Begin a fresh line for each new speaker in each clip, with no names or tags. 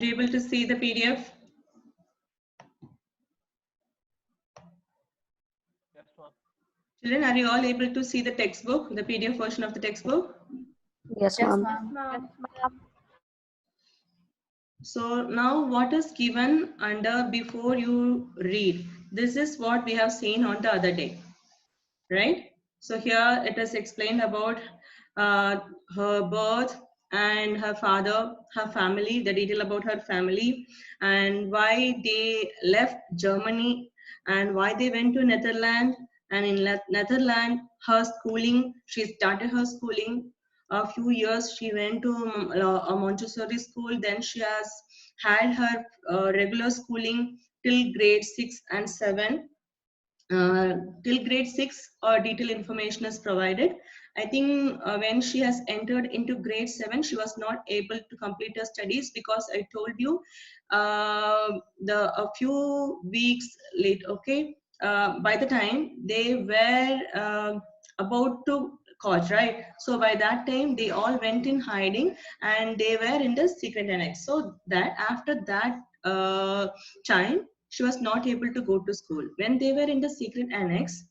you able to see the PDF?
Yes, ma'am.
Children, are you all able to see the textbook, the PDF version of the textbook?
Yes,
Yes,
ma'am.
ma'am.
So now what is given under before you read? This is what we have seen on the other day, right? So here it is explained about her birth and her father, her family, the detail about her family and why they left Germany and why they went to Netherlands. And in Netherlands, her schooling, she started her schooling. A few years she went to a Montessori school. Then she has had her regular schooling till grade 6 and 7. Till grade 6 detailed information is provided. I think when she has entered into grade 7 she was not able to complete her studies because I told you a few weeks late, okay, by the time they were about to caught, right? So by that time they all went in hiding and they were in the secret annex, so that after that time she was not able to go to school. When they were in the secret annex,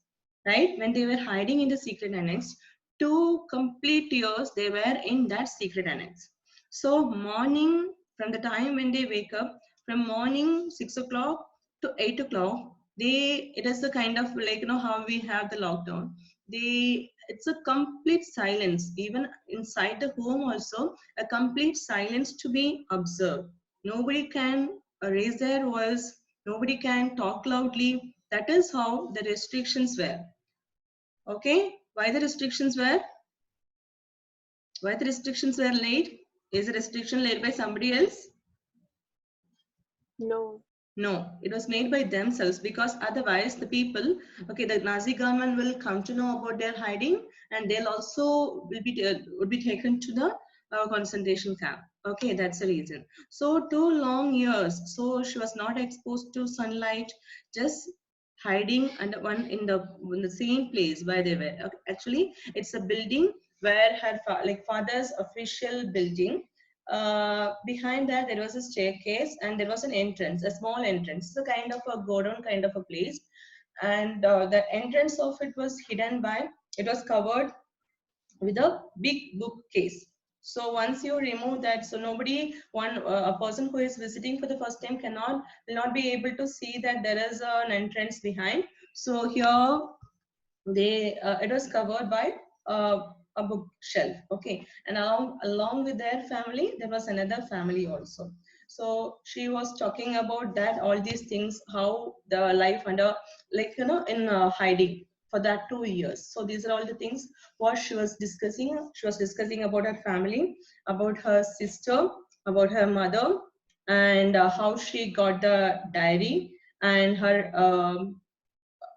right? When they were hiding in the secret annex, 2 complete years they were in that secret annex. So morning, from the time when they wake up, from morning 6 o'clock to 8 o'clock, it is the kind of like, how we have the lockdown. It's a complete silence. Even inside the home also, a complete silence to be observed. Nobody can raise their voice. Nobody can talk loudly. That is how the restrictions were. Okay? Why the restrictions were? Why the restrictions were laid? Is a restriction laid by somebody else?
No.
No, it was made by themselves, because otherwise the people, okay, the Nazi government will come to know about their hiding and they'll also would be taken to the concentration camp. Okay, that's the reason. So 2 long years, so she was not exposed to sunlight, just hiding under in the same place where they were. Okay, actually, it's a building where her father's official building. Behind that there was a staircase and there was an entrance, a small entrance, so kind of a godown kind of a place, and the entrance of it was hidden by, it was covered with a big bookcase. So once you remove that, so nobody, a person who is visiting for the first time will not be able to see that there is an entrance behind. So here it was covered by a bookshelf, okay, and along with their family there was another family also. So she was talking about that, all these things, how the life under, in hiding for that 2 years. So these are all the things what she was discussing. She was discussing about her family, about her sister, about her mother, and how she got the diary, and her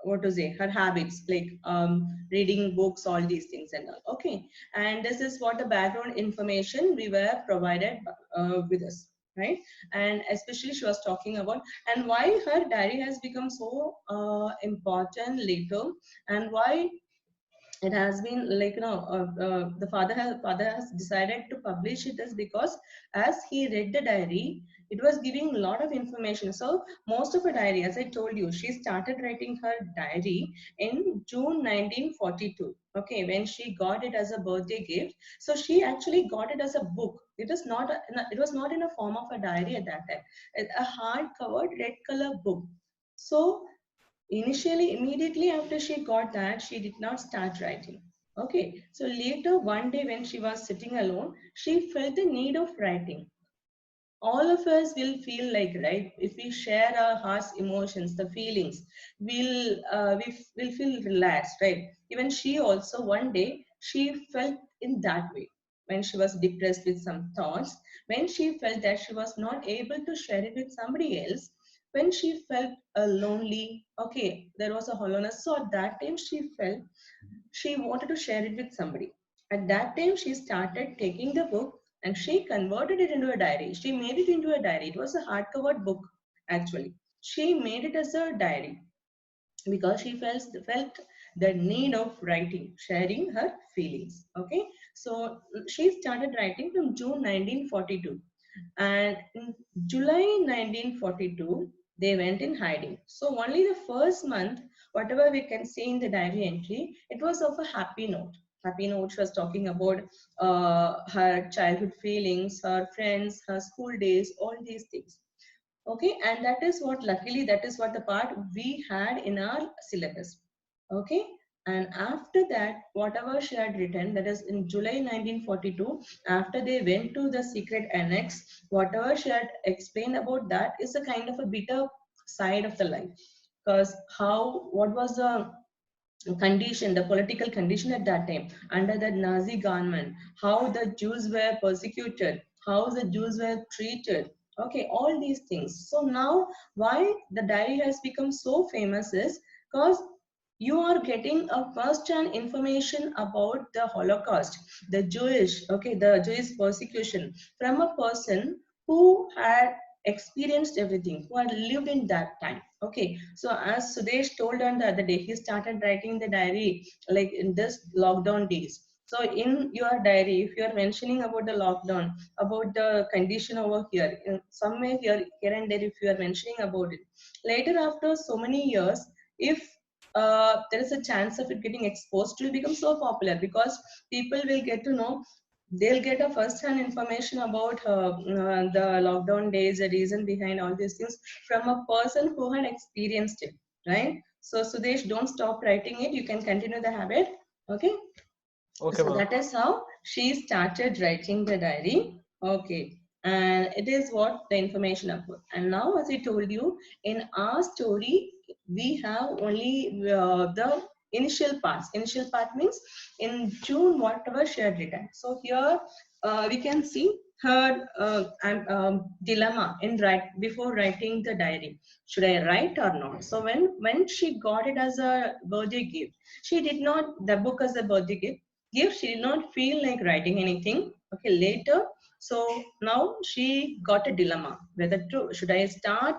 what to say, her habits, like reading books, all these things and all. Okay, and this is what the background information we were provided with us, right? And especially she was talking about and why her diary has become so important later, and why it has been the father has decided to publish it, is because as he read the diary, it was giving a lot of information. So most of her diary, as I told you, she started writing her diary in June 1942, okay, when she got it as a birthday gift. So she actually got it as a book. It was not it was not in a form of a diary at that time. A hard covered red color book. So initially, immediately after she got that, she did not start writing. Okay, so later one day when she was sitting alone, she felt the need of writing. All of us will feel like, right, if we share our heart's emotions, the feelings, we'll feel relaxed, right? Even she also one day she felt in that way when she was depressed with some thoughts, when she felt that she was not able to share it with somebody else, when she felt lonely, okay, there was a hollowness. So at that time she felt she wanted to share it with somebody. At that time, she started taking the book and she converted it into a diary. She made it into a diary. It was a hardcover book, actually. She made it as a diary because she felt the need of writing, sharing her feelings. Okay, so she started writing from June 1942. And in July 1942, they went in hiding. So only the first month, whatever we can see in the diary entry, it was of a happy note. Happy note. She was talking about her childhood feelings, her friends, her school days, all these things. Okay, and that is what, luckily, that is what the part we had in our syllabus. Okay, and after that, whatever she had written, that is in July 1942, after they went to the secret annex, whatever she had explained about that is a kind of a bitter side of the life. Because what was the condition, the political condition at that time under the Nazi government, how the Jews were persecuted, how the Jews were treated. Okay, all these things. So now, why the diary has become so famous is because you are getting a first-hand information about the Holocaust, the Jewish persecution from a person who had experienced everything, who had lived in that time. Okay, so as Sudesh told on the other day, he started writing the diary like in this lockdown days. So in your diary, if you are mentioning about the lockdown, about the condition over here, in somewhere here and there, if you are mentioning about it, later after so many years, if there is a chance of it getting exposed, it will become so popular because people will get to know, they'll get a first-hand information about the lockdown days, the reason behind all these things from a person who had experienced it, right? So Sudesh, don't stop writing it. You can continue the habit. Okay.
Okay,
So
ma'am.
that is how she started writing the diary. Okay. And it is what the information about. And now, as I told you, in our story, we have only the initial parts. Initial part means in June, whatever she had written. So here we can see her dilemma in before writing the diary. Should I write or not? So when she got it as a birthday gift, she did not the book as a birthday gift. She did not feel like writing anything. Okay, later. So now she got a dilemma whether to should I start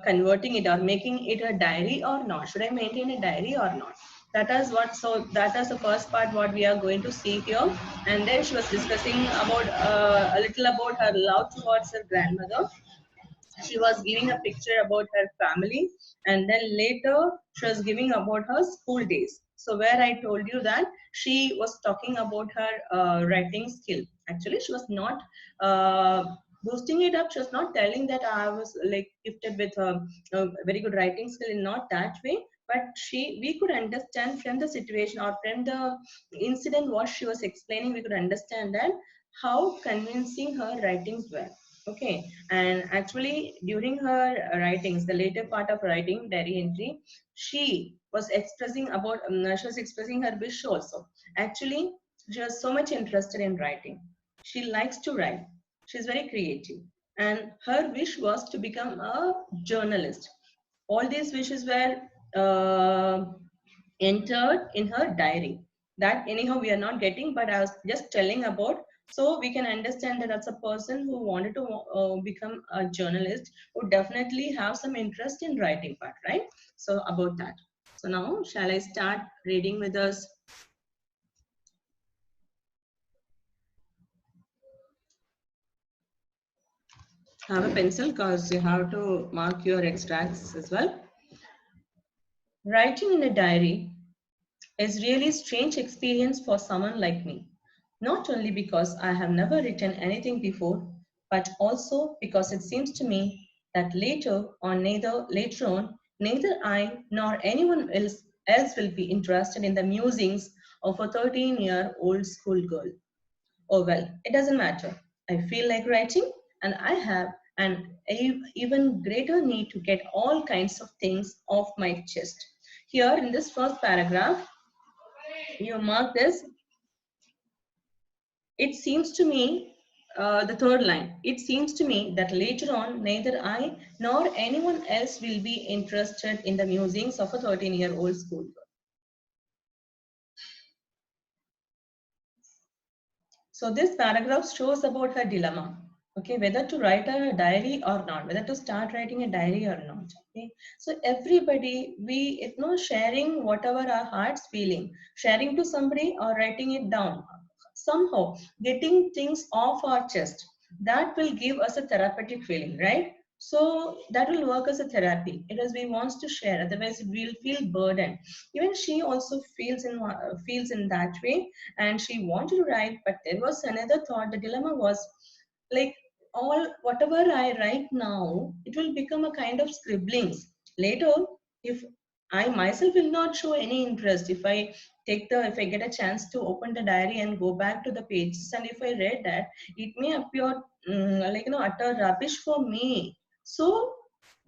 converting it or making it a diary or not? Should I maintain a diary or not? That is what. So that is the first part what we are going to see here. And then she was discussing about a little about her love towards her grandmother. She was giving a picture about her family, and then later she was giving about her school days. So where I told you that she was talking about her writing skill. Actually, she was not boosting it up. She was not telling that I was like gifted with a very good writing skill, in not that way. But we could understand from the situation or from the incident what she was explaining, we could understand that how convincing her writings were. Okay, and actually during her writings, the later part of writing diary entry, she was expressing her wish also. Actually, she was so much interested in writing. She likes to write. She's very creative, and her wish was to become a journalist. All these wishes were entered in her diary. That anyhow we are not getting, but I was just telling about, so we can understand that as a person who wanted to become a journalist would definitely have some interest in writing part, right? So about that. So now shall I start reading with us? Have a pencil because you have to mark your extracts as well. Writing in a diary is really strange experience for someone like me. Not only because I have never written anything before, but also because it seems to me that later on, neither I nor anyone else will be interested in the musings of a 13-year-old schoolgirl. Oh well, it doesn't matter. I feel like writing, and I have an even greater need to get all kinds of things off my chest. Here in this first paragraph, you mark this. It seems to me, the third line, it seems to me that later on, neither I nor anyone else will be interested in the musings of a 13-year-old schoolgirl. So this paragraph shows about her dilemma. Okay, whether to write a diary or not, whether to start writing a diary or not. Okay, so everybody, sharing whatever our heart's feeling, sharing to somebody or writing it down, somehow getting things off our chest. that will give us a therapeutic feeling, right? So that will work as a therapy because we wants to share. Otherwise, we'll feel burdened. Even she also feels in that way, and she wanted to write, but there was another thought. The dilemma was like all whatever I write now, it will become a kind of scribblings later. If I myself will not show any interest, if I get a chance to open the diary and go back to the pages, and if I read that, it may appear like utter rubbish for me. So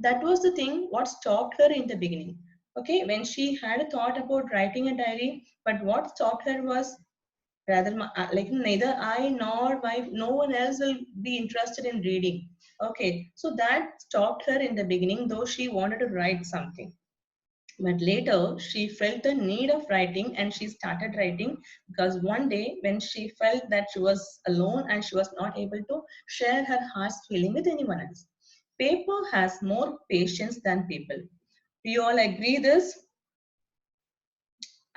that was the thing what stopped her in the beginning. Okay, when she had a thought about writing a diary, but what stopped her was rather like neither I nor no one else will be interested in reading. Okay, so that stopped her in the beginning, though she wanted to write something. But later, she felt the need of writing and she started writing because one day, when she felt that she was alone and she was not able to share her heart's feeling with anyone else. Paper has more patience than people. Do you all agree this?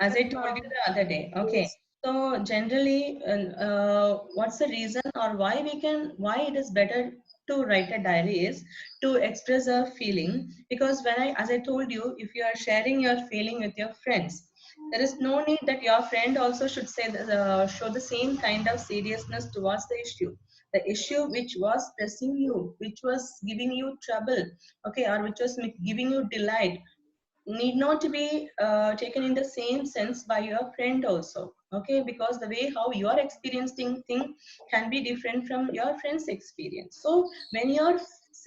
As I
Yes,
told you
ma'am.
the other day. Okay.
Yes.
So generally, what's the reason or why it is better to write a diary is to express a feeling. Because as I told you, if you are sharing your feeling with your friends, there is no need that your friend also should show the same kind of seriousness towards the issue. The issue which was pressing you, which was giving you trouble, okay, or which was giving you delight, need not to be taken in the same sense by your friend also, okay, because the way how you are experiencing thing can be different from your friend's experience. So when you're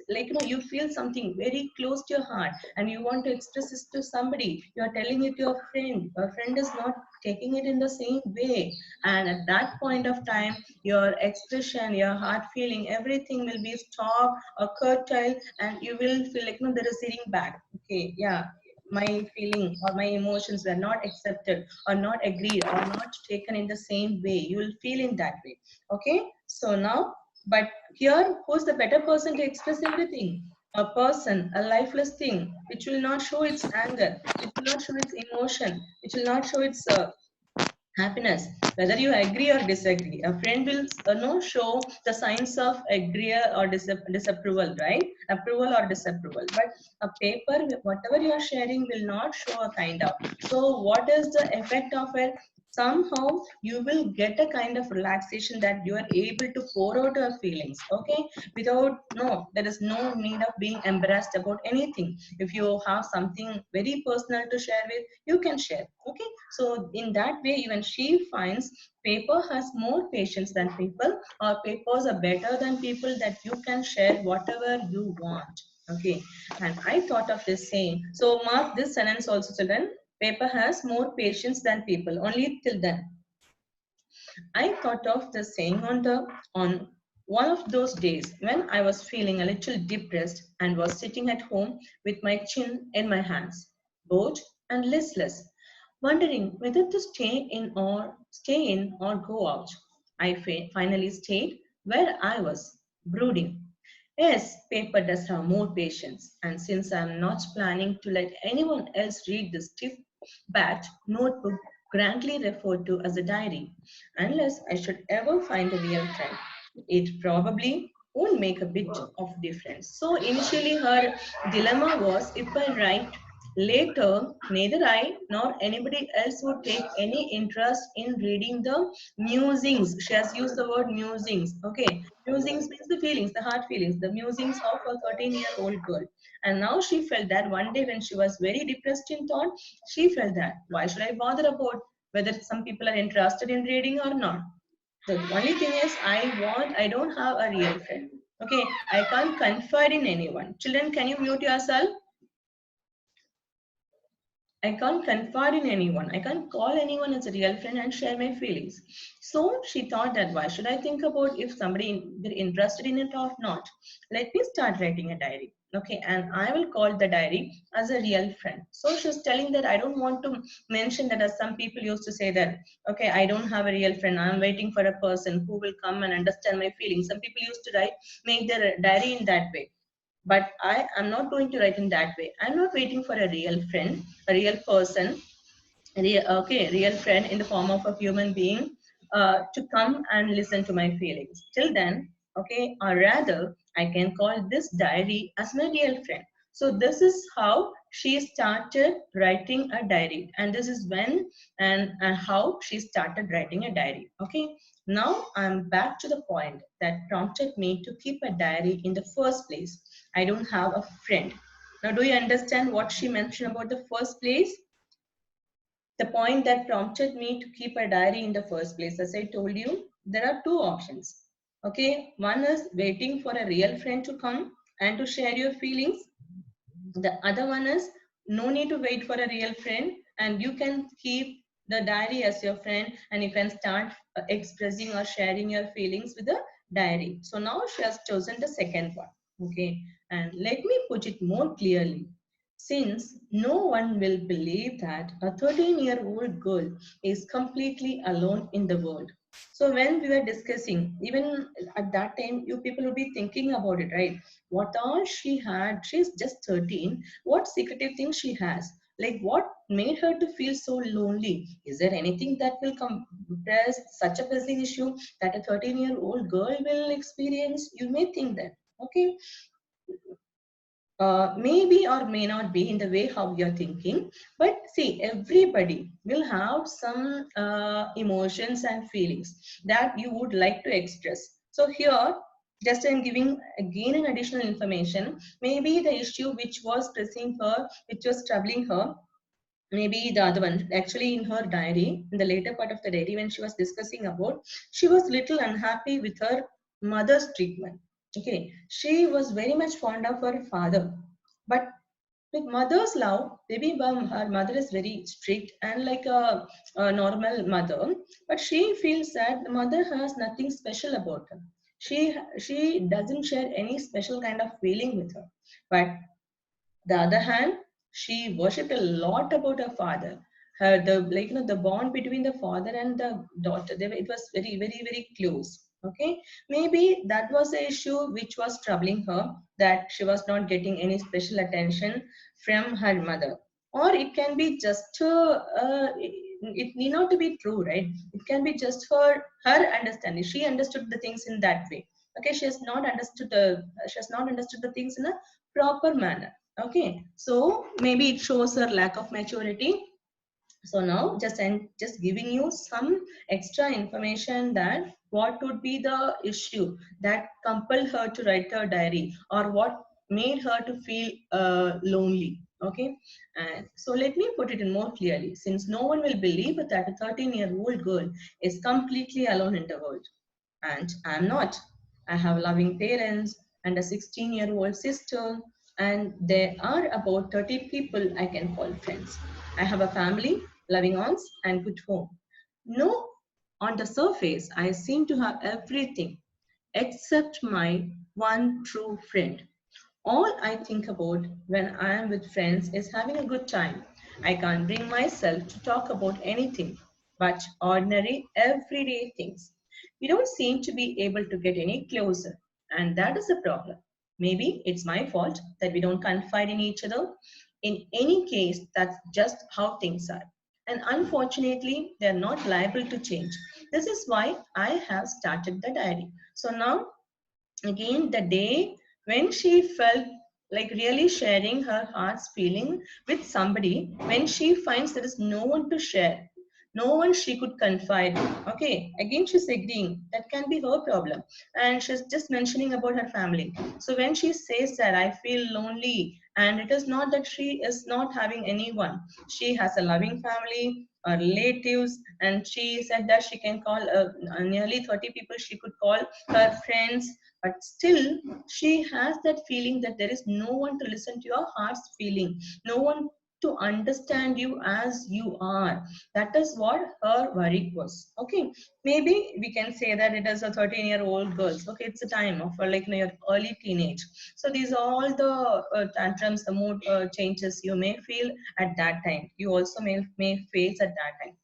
like you feel something very close to your heart and you want to express this to somebody, you are telling it to your friend is not taking it in the same way, and at that point of time your expression, your heart feeling, everything will be stopped or curtailed, and you will feel like there is sitting back. Okay, yeah, my feeling or my emotions were not accepted or not agreed or not taken in the same way, you will feel in that way. Okay, so now, but here who's the better person to express everything? A person, a lifeless thing which will not show its anger, which will not show its emotion, which will not show its happiness, whether you agree or disagree. A friend will no show the signs of agree or disapproval, right? Approval or disapproval. But a paper, whatever you are sharing, will not show a kind of. So what is the effect of it? Somehow you will get a kind of relaxation that you are able to pour out your feelings, okay, without, no, there is no need of being embarrassed about anything. If you have something very personal to share with, you can share, okay. So in that way, even she finds paper has more patience than people, or papers are better than people, that you can share whatever you want. Okay. And I thought of this saying. So mark this sentence also, children. Paper has more patience than people. Only till then. I thought of the saying on one of those days when I was feeling a little depressed and was sitting at home with my chin in my hands, bored and listless, wondering whether to stay in or go out. I finally stayed where I was, brooding. Yes, paper does have more patience, and since I'm not planning to let anyone else read this stiff-backed notebook grandly referred to as a diary, unless I should ever find a real friend, it probably won't make a bit of difference. So initially her dilemma was, if I write later, neither I nor anybody else would take any interest in reading the musings. She has used the word musings. Okay. Musings means the feelings, the heart feelings, the musings of a 13-year-old girl. And now she felt that one day when she was very depressed in thought, she felt that why should I bother about whether some people are interested in reading or not? The only thing is I don't have a real friend. Okay, I can't confide in anyone. Children, can you mute yourself? I can't confide in anyone. I can't call anyone as a real friend and share my feelings. So she thought that why should I think about if somebody they're interested in it or not? Let me start writing a diary. Okay, and I will call the diary as a real friend. So she's telling that I don't want to mention that, as some people used to say that, okay, I don't have a real friend. I'm waiting for a person who will come and understand my feelings. Some people used to make their diary in that way, but I am not going to write in that way. I'm not waiting for a real friend, a real person, real friend in the form of a human being to come and listen to my feelings. Till then, okay, or rather I can call this diary as my real friend. So this is how she started writing a diary, and this is when and how she started writing a diary. Okay, now I'm back to the point that prompted me to keep a diary in the first place. I don't have a friend. Now, do you understand what she mentioned about the first place? The point that prompted me to keep a diary in the first place, as I told you, there are two options. Okay, one is waiting for a real friend to come and to share your feelings. The other one is no need to wait for a real friend, and you can keep the diary as your friend, and you can start expressing or sharing your feelings with the diary. So now she has chosen the second one. Okay, and let me put it more clearly. Since no one will believe that a 13-year-old girl is completely alone in the world. So when we were discussing, even at that time, you people would be thinking about it, right? What all she had, she's just 13. What secretive thing she has? Like what made her to feel so lonely? Is there anything that will compress such a pressing issue that a 13-year-old girl will experience? You may think that. Okay, maybe or may not be in the way how you're thinking, but see, everybody will have some emotions and feelings that you would like to express. So here, just I'm giving again an additional information. Maybe the issue which was pressing her, which was troubling her, maybe the other one, actually in her diary, in the later part of the diary, when she was discussing about, she was little unhappy with her mother's treatment. Okay, she was very much fond of her father, but with mother's love, maybe her mother is very strict and like a normal mother, but she feels that the mother has nothing special about her. She doesn't share any special kind of feeling with her. But the other hand, she worshipped a lot about her father. Her the like the bond between the father and the daughter, it was very very very close. Okay, maybe that was the issue which was troubling her, that she was not getting any special attention from her mother. Or it can be just it need not to be true, right? It can be just her understanding. She understood the things in that way. Okay, she has not understood the things in a proper manner. Okay, so maybe it shows her lack of maturity. So now just giving you some extra information that what would be the issue that compelled her to write her diary, or what made her to feel lonely. Okay, and so let me put it in more clearly. Since no one will believe that a 13-year-old girl is completely alone in the world, and I'm not. I have loving parents and a 16-year-old sister, and there are about 30 people I can call friends. I have a family, loving aunts, and good home. No, on the surface, I seem to have everything except my one true friend. All I think about when I am with friends is having a good time. I can't bring myself to talk about anything but ordinary, everyday things. We don't seem to be able to get any closer, and that is the problem. Maybe it's my fault that we don't confide in each other. In any case, that's just how things are. And unfortunately, they're not liable to change. This is why I have started the diary. So now again the day when she felt like really sharing her heart's feeling with somebody, when she finds there is no one to share, no one she could confide. Okay, again she's agreeing that can be her problem, and she's just mentioning about her family. So when she says that I feel lonely, and it is not that she is not having anyone, she has a loving family or relatives, and she said that she can call nearly 30 people she could call her friends, but still she has that feeling that there is no one to listen to your heart's feeling, no one to understand you as you are. That is what her worry was. Okay, maybe we can say that it is a 13-year-old girl. Okay, it's a time of your early teenage. So these are all the tantrums, the mood changes you may feel at that time, you also may face at that time.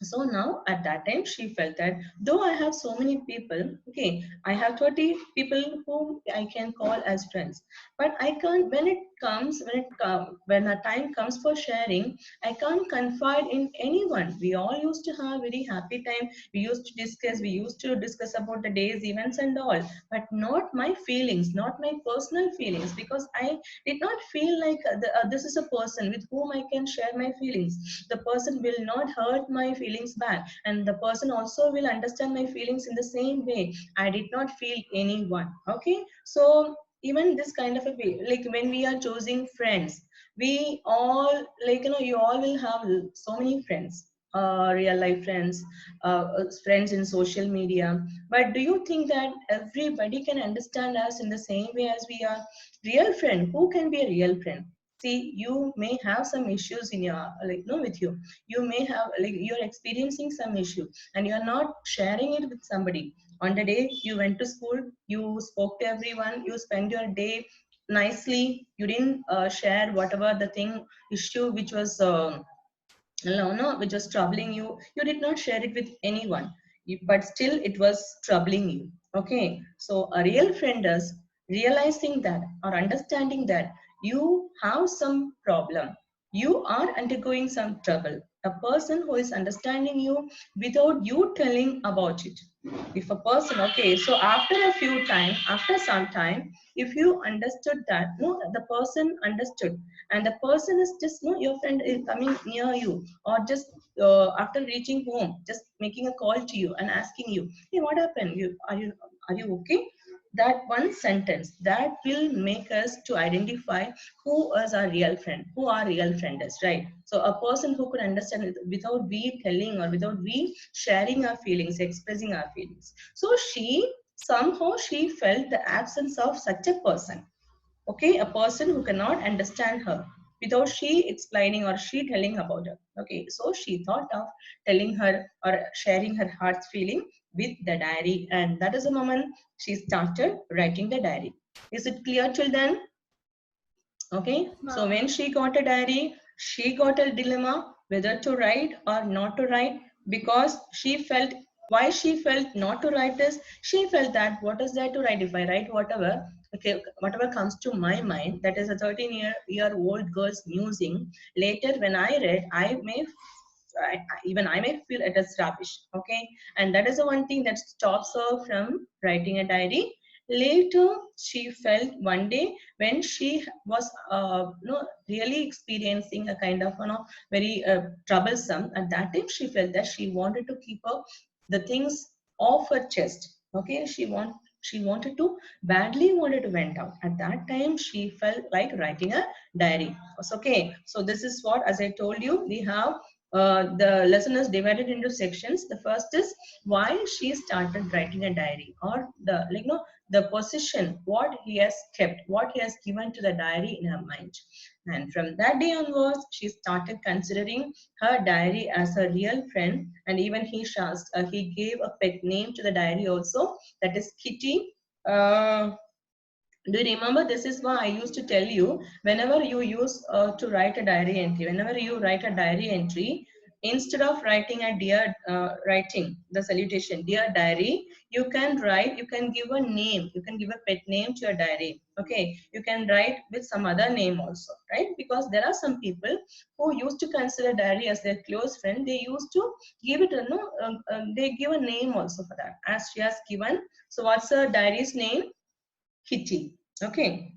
So now at that time she felt that though I have so many people, okay, I have 30 people whom I can call as friends, but I can't, when the time comes for sharing, I can't confide in anyone. We all used to have very happy time, we used to discuss about the day's events and all, but not my feelings, not my personal feelings, because I did not feel like this is a person with whom I can share my feelings. The person will not hurt my feelings back, and the person also will understand my feelings in the same way. I did not feel anyone. Okay, so even this kind of a way, like when we are choosing friends, we all, like, you all will have so many friends, real life friends, friends in social media, but do you think that everybody can understand us in the same way as we are? Real friend, who can be a real friend? See, you may have some issues in your, like, no, with you, you may have, like, you're experiencing some issue and you're not sharing it with somebody. On the day you went to school, you spoke to everyone, you spent your day nicely, you didn't share whatever the thing, issue which was no, which was troubling you, you did not share it with anyone. But still it was troubling you. Okay, so a real friend is realizing that or understanding that you have some problem, you are undergoing some trouble. A person who is understanding you without you telling about it. If a person, okay, so after a few time, after some time, if you understood that, no, the person understood, and the person is just, no, your friend is coming near you, or just after reaching home, just making a call to you and asking you, hey, what happened, are you okay? That one sentence, that will make us to identify who is our real friend, who our real friend is, right? So a person who could understand it without we telling or without we sharing our feelings, expressing our feelings. So she felt the absence of such a person. Okay, a person who cannot understand her without she explaining or she telling about her. Okay, so she thought of telling her or sharing her heart's feeling with the diary, and that is the moment she started writing the diary. Is it clear till then? Okay, so when she got a diary, she got a dilemma whether to write or not to write, because she felt, why she felt not to write is, she felt that what is there to write? If I write whatever, okay, whatever comes to my mind, that is a 13-year old girl's musing. Later, when I read, even I may feel it is rubbish. Okay, and that is the one thing that stops her from writing a diary. Later, she felt one day when she was really experiencing a kind of very troublesome. At that time, she felt that she wanted to keep up the things off her chest. Okay, she wanted to badly wanted to vent out. At that time, she felt like writing a diary. Okay, so this is what, as I told you, we have the lesson is divided into sections. The first is why she started writing a diary, or the, like, no, the position, what he has kept, what he has given to the diary in her mind. And from that day onwards, she started considering her diary as a real friend. And even he gave a pet name to the diary also, that is Kitty. Do you remember? This is why I used to tell you, whenever you use to write a diary entry, whenever you write a diary entry, instead of writing a dear, writing the salutation, dear diary, you can give a name, you can give a pet name to your diary. Okay, you can write with some other name also, right? Because there are some people who used to consider diary as their close friend. They used to give it a no, they give a name also for that, as she has given. So what's her diary's name? Kitty. Okay.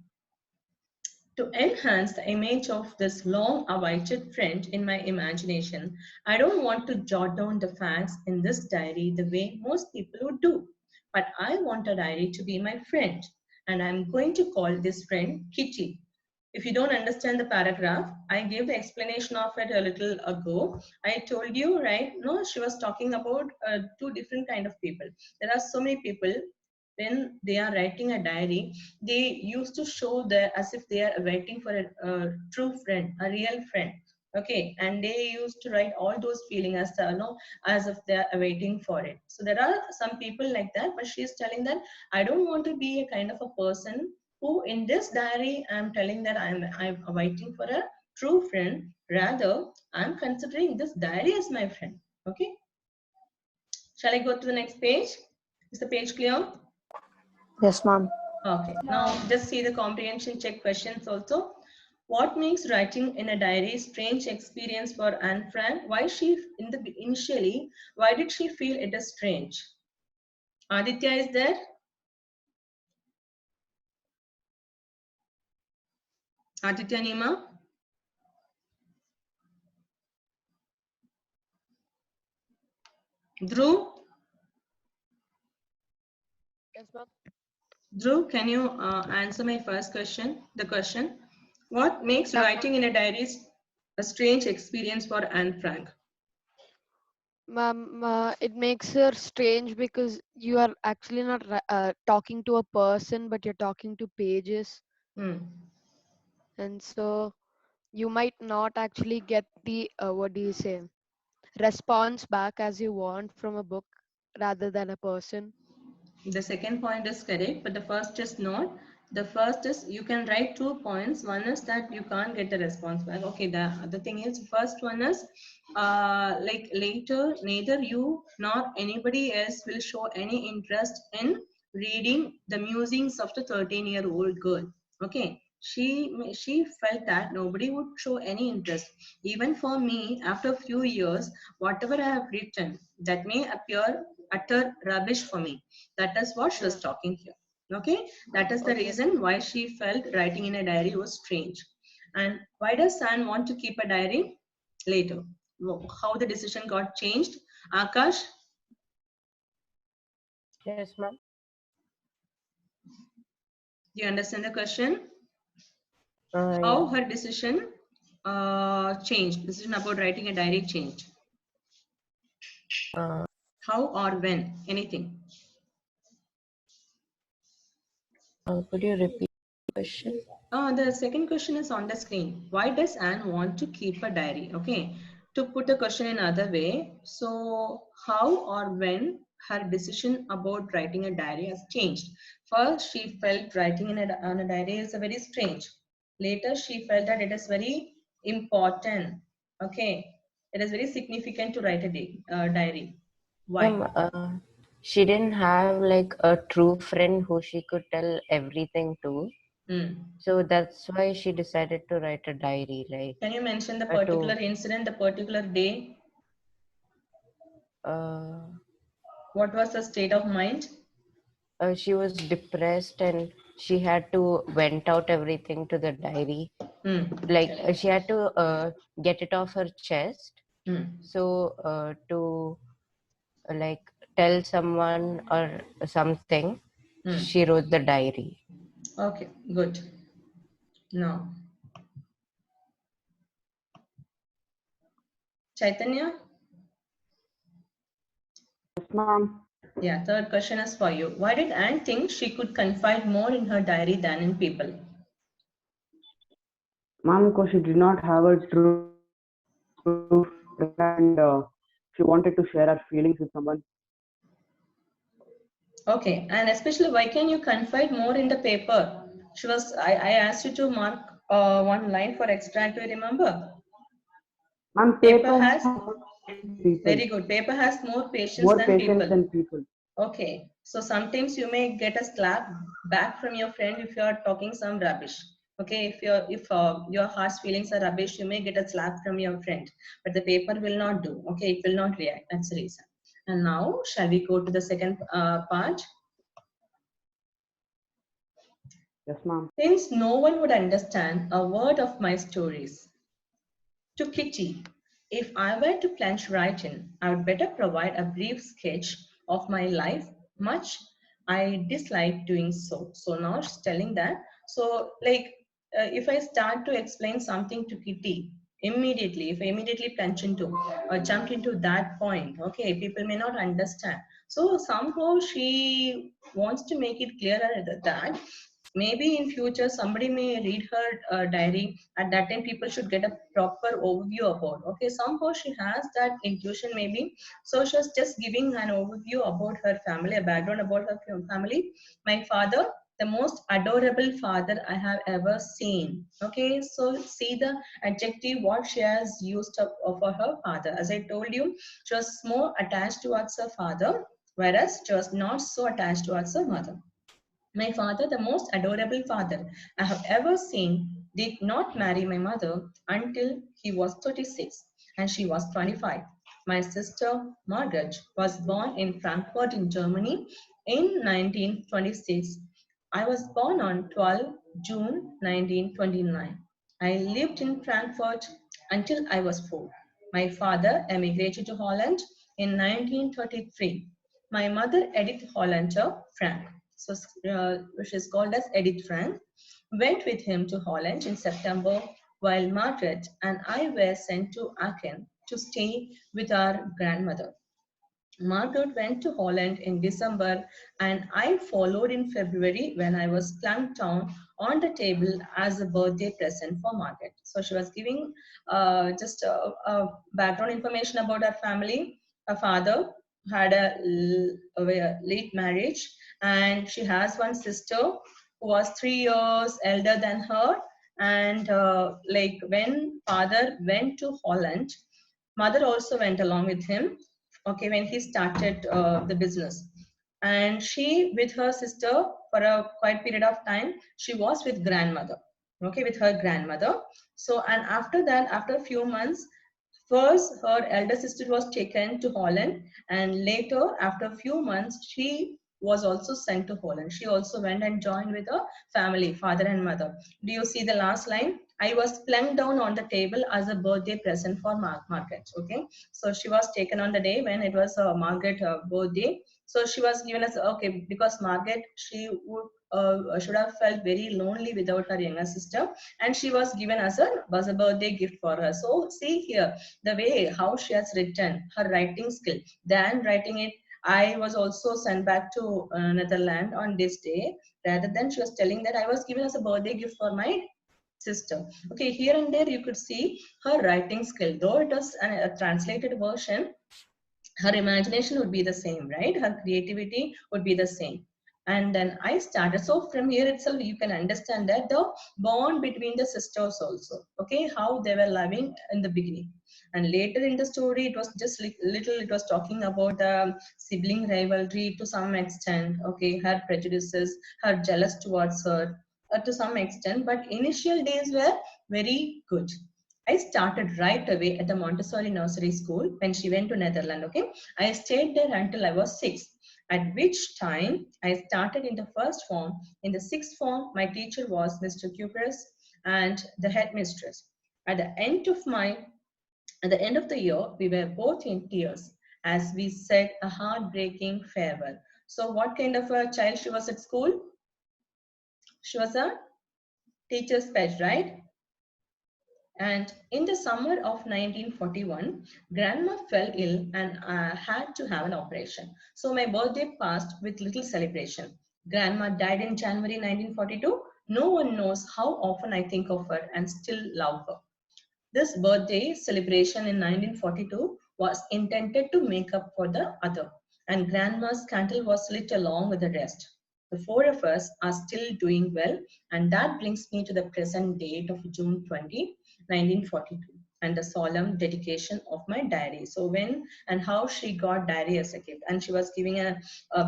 To enhance the image of this long awaited friend in my imagination, I don't want to jot down the facts in this diary the way most people would do. But I want a diary to be my friend, and I'm going to call this friend Kitty. If you don't understand the paragraph, I gave the explanation of it a little ago. I told you, right? No, she was talking about two different kind of people. There are so many people, when they are writing a diary, they used to show that as if they are waiting for a true friend, a real friend. Okay, and they used to write all those feelings as as if they are waiting for it. So there are some people like that, but she is telling that I don't want to be a kind of a person who in this diary I'm telling that I'm waiting for a true friend. Rather, I'm considering this diary as my friend. Okay. Shall I go to the next page? Is the page clear?
Yes, ma'am.
Okay. Now just see the comprehension check questions also. What makes writing in a diary strange experience for Anne Frank? Why she initially? Why did she feel it is strange? Aditya is there? Aditya Nima? Dhruv?
Yes, ma'am.
Dhruv, can you answer my first question? The question, what makes
Yeah,
writing in a diary a strange experience for Anne Frank?
ma'am, it makes her strange because you are actually not talking to a person, but you're talking to pages,
Hmm.
and so you might not actually get the what do you say, response back as you want from a book rather than a person.
The second point is correct, but the first is not. The first is you can write 2 points. One is that you can't get the response back. Okay, the other thing is, first one is like later, neither you nor anybody else will show any interest in reading the musings of the 13-year-old girl. Okay, she felt that nobody would show any interest. Even for me, after a few years, whatever I have written, that may appear utter rubbish for me. That is what she was talking here. Okay, that is the
Okay.
reason why she felt writing in a diary was strange. And why does Anne want to keep a diary? Later, how the decision got changed. Akash,
Yes, ma'am.
do you understand the question?
Yeah.
How her decision changed? Decision about writing a diary changed.
Uh,
How or when? Anything.
could you repeat the question?
The second question is on the screen. Why does Anne want to keep a diary? Okay, to put the question in another way, so how or when her decision about writing a diary has changed? First, she felt writing on a diary is a very strange. Later, she felt that it is very important. Okay, it is very significant to write a diary. Why?
She didn't have like a true friend who she could tell everything to.
Hmm.
So that's why she decided to write a diary, like
Can you mention the
to
particular incident, the particular day?
uh,
What was the state of mind?
she was depressed and she had to vent out everything to the diary.
Hmm.
Like she had to get it off her chest.
Hmm.
So to like tell someone or something,
Hmm.
she wrote the diary.
Okay, good. Now, Chaitanya?
Yes, ma'am.
Yeah, third question is for you. Why did Anne think she could confide more in her diary than in people?
Ma'am, because she did not have a true friend and she wanted to share her feelings with someone.
Okay, and especially why can you confide more in the paper? I asked you to mark one line for extra. Do you remember?
Ma'am,
Paper
paper
has,
has people,
very good. Paper has more patience
more
than
patience
people.
than people.
Okay, so sometimes you may get a slap back from your friend if you are talking some rubbish. Okay, if your heart's feelings are rubbish, you may get a slap from your friend, but the paper will not do. Okay, it will not react. That's the reason. And now, shall we go to the second part?
Yes, ma'am.
Since no one would understand a word of my stories, to Kitty, if I were to plunge right in, I would better provide a brief sketch of my life, much I dislike doing so. So now she's telling that. So, like, if I start to explain something to Kitty, immediately, if I immediately plunge into or jumped into that point, okay, people may not understand. So somehow she wants to make it clearer that maybe in future somebody may read her diary. At that time people should get a proper overview about, okay, somehow she has that intuition maybe. So she's just giving an overview about her family, a background about her family. My father the most adorable father I have ever seen. Okay, so see the adjective what she has used up for her father. As I told you, she was more attached towards her father, whereas she was not so attached towards her mother. My father, the most adorable father I have ever seen, did not marry my mother until he was 36 and she was 25. My sister Margaret was born in Frankfurt in Germany in 1926. I was born on 12 June 1929. I lived in Frankfurt until I was 4. My father emigrated to Holland in 1933. My mother, Edith Hollander Frank, so which is called as Edith Frank, went with him to Holland in September, while Margaret and I were sent to Aachen to stay with our grandmother. Margaret went to Holland in December and I followed in February when I was plunked down on the table as a birthday present for Margaret. So she was giving just a background information about her family. Her father had a late marriage and she has one sister who was 3 years elder than her. And like when father went to Holland, mother also went along with him, okay, when he started the business. And she with her sister for a quite period of time she was with grandmother, okay, with her grandmother. So and after that, after a few months, first her elder sister was taken to Holland and later after a few months she was also sent to Holland. She also went and joined with her family, father and mother. Do you see the last line? I was plunked down on the table as a birthday present for Margaret. Okay, so she was taken on the day when it was Margaret birthday. So she was given as, okay, because Margaret, she would should have felt very lonely without her younger sister, and she was given as a birthday gift for her. So see here the way how she has written her writing skill, then writing it. I was also sent back to Netherlands on this day, rather than she was telling that I was given as a birthday gift for my sister. Okay, here and there you could see her writing skill. Though it was a translated version, her imagination would be the same, right? Her creativity would be the same. And then I started. So from here itself, you can understand that the bond between the sisters also, okay, how they were loving in the beginning. And later in the story, it was just little, it was talking about sibling rivalry to some extent, okay, her prejudices, her jealous towards her to some extent. But initial days were very good. I started right away at the Montessori nursery school when she went to Netherlands. Okay, I stayed there until I was 6. At which time I started in the first form. In the sixth form, my teacher was Mr. Kupres and the headmistress. At the end of the year, we were both in tears as we said a heartbreaking farewell. So, what kind of a child she was at school? She was a teacher's pet, right? And in the summer of 1941, grandma fell ill and had to have an operation. So my birthday passed with little celebration. Grandma died in January 1942. No one knows how often I think of her and still love her. This birthday celebration in 1942 was intended to make up for the other, and grandma's candle was lit along with the rest. The four of us are still doing well, and that brings me to the present date of June 20, 1942, and the solemn dedication of my diary. So when and how she got diary as a gift, and she was giving a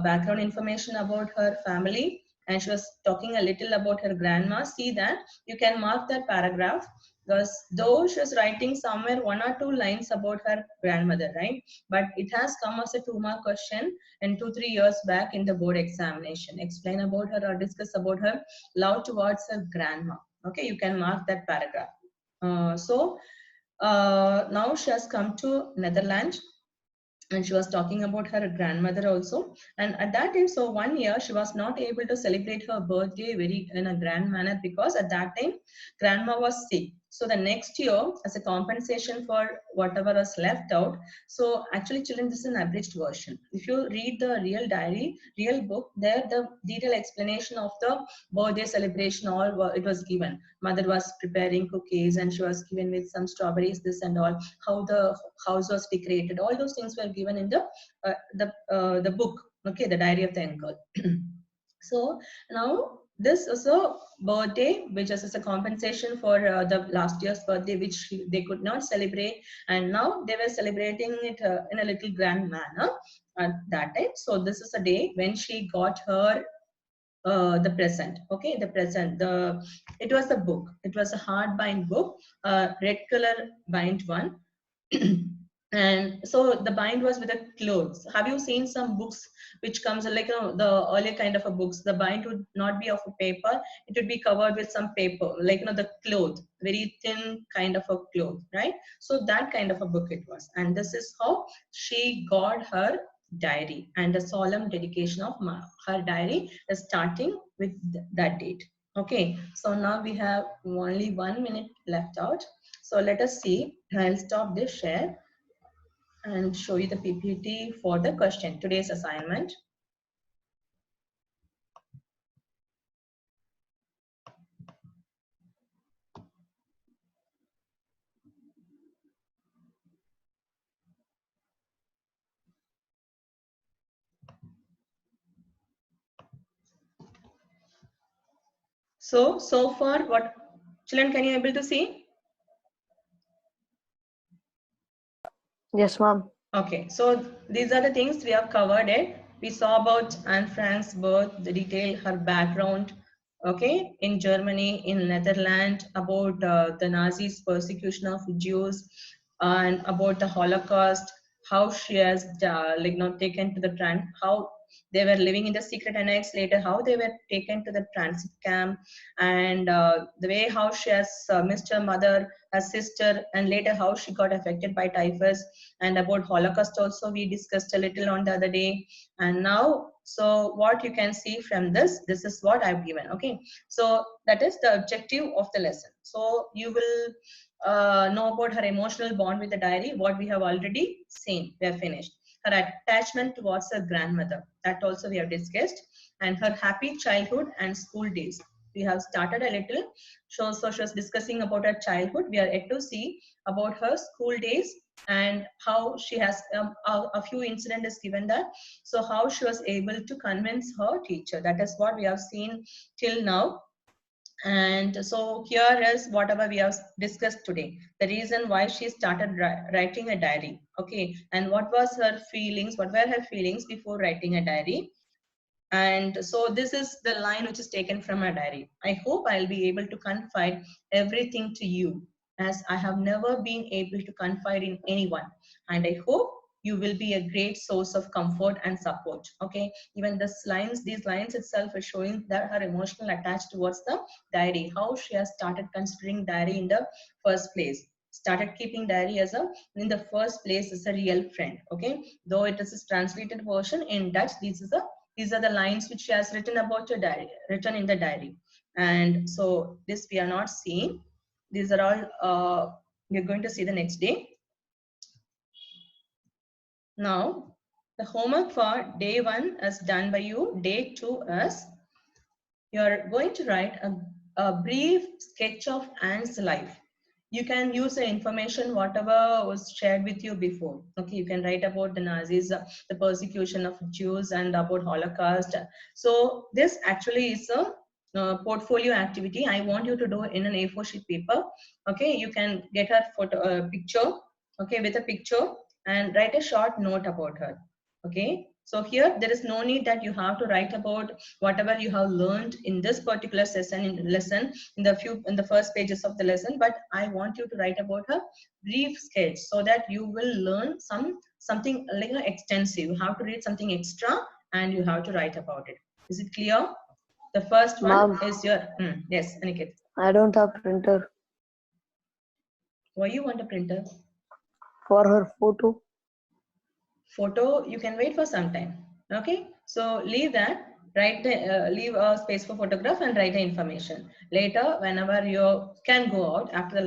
background information about her family, and she was talking a little about her grandma. See that you can mark that paragraph, because though she was writing somewhere 1 or 2 lines about her grandmother, right? But it has come as a 2-mark question and 2-3 years back in the board examination. Explain about her or discuss about her love towards her grandma. Okay, you can mark that paragraph. Now she has come to Netherlands and she was talking about her grandmother also. And at that time, so 1 year she was not able to celebrate her birthday very in a grand manner because at that time grandma was sick. So the next year, as a compensation for whatever was left out, so actually children, this is an abridged version. If you read the real diary, real book, there the detailed explanation of the birthday celebration, all it was given. Mother was preparing cookies and she was given with some strawberries, this and all, how the house was decorated, all those things were given in the book, okay, the diary of the young girl. So now this is a birthday, which is a compensation for the last year's birthday, which they could not celebrate, and now they were celebrating it in a little grand manner at that time. So this is a day when she got her the present. Okay, the present. It was a book. It was a hardbind book, red color bind one. And so the bind was with the clothes. Have you seen some books which comes like, you know, the earlier kind of a books, the bind would not be of a paper, it would be covered with some paper, like, you know, the cloth, very thin kind of a cloth, right? So that kind of a book it was. And this is how she got her diary, and the solemn dedication of her diary is starting with that date. Okay, so now we have only 1 minute left out. So let us see. I'll stop this share and show you the PPT for the question, today's assignment. So far, what, children, can you able to see?
Yes, ma'am.
Okay, so these are the things we have covered it. We saw about Anne Frank's birth, the detail, her background, okay, in Germany, in Netherlands, about the Nazis' persecution of Jews, and about the Holocaust, how she has like not taken to the how they were living in the secret annex, later how they were taken to the transit camp, and the way how she has missed her mother, her sister, and later how she got affected by typhus, and about Holocaust also we discussed a little on the other day. And now, so what you can see from this is what I've given. Okay, so that is the objective of the lesson. So you will know about her emotional bond with the diary, what we have already seen, we have finished. Her attachment towards her grandmother, that also we have discussed, and her happy childhood and school days. We have started a little, so she was discussing about her childhood. We are yet to see about her school days, and how she has a few incidents is given that, so how she was able to convince her teacher. That is what we have seen till now. And so here is whatever we have discussed today, the reason why she started writing a diary. Okay, and what was her feelings, what were her feelings before writing a diary. And so this is the line which is taken from a diary. I hope I'll be able to confide everything to you, as I have never been able to confide in anyone. And I hope you will be a great source of comfort and support. Okay, even these lines itself is showing that her emotional attached towards the diary, how she has started considering diary in the first place, started keeping diary as a, in the first place, as a real friend. Okay, though it is a translated version in Dutch, these are the lines which she has written about her diary, written in the diary. And so this we are not seeing. These are all we're going to see the next day. Now, the homework for day 1 is done by you. Day 2 is you're going to write a brief sketch of Anne's life. You can use the information whatever was shared with you before. Okay, you can write about the Nazis, the persecution of Jews, and about Holocaust. So this actually is a portfolio activity. I want you to do in an A4 sheet paper. Okay, you can get her photo picture. Okay, with a picture, and write a short note about her. Okay, so here there is no need that you have to write about whatever you have learned in this particular lesson in the first pages of the lesson, but I want you to write about a brief sketch, so that you will learn something like extensive. You have to read something extra and you have to write about it. Is it clear? The first one
Ma'am,
is your yes, Aniket.
I don't have printer
Why you want a printer?
for her photo.
Photo, you can wait for some time. Okay, so leave that, write the leave a space for photograph and write the information later. Whenever you can go out after the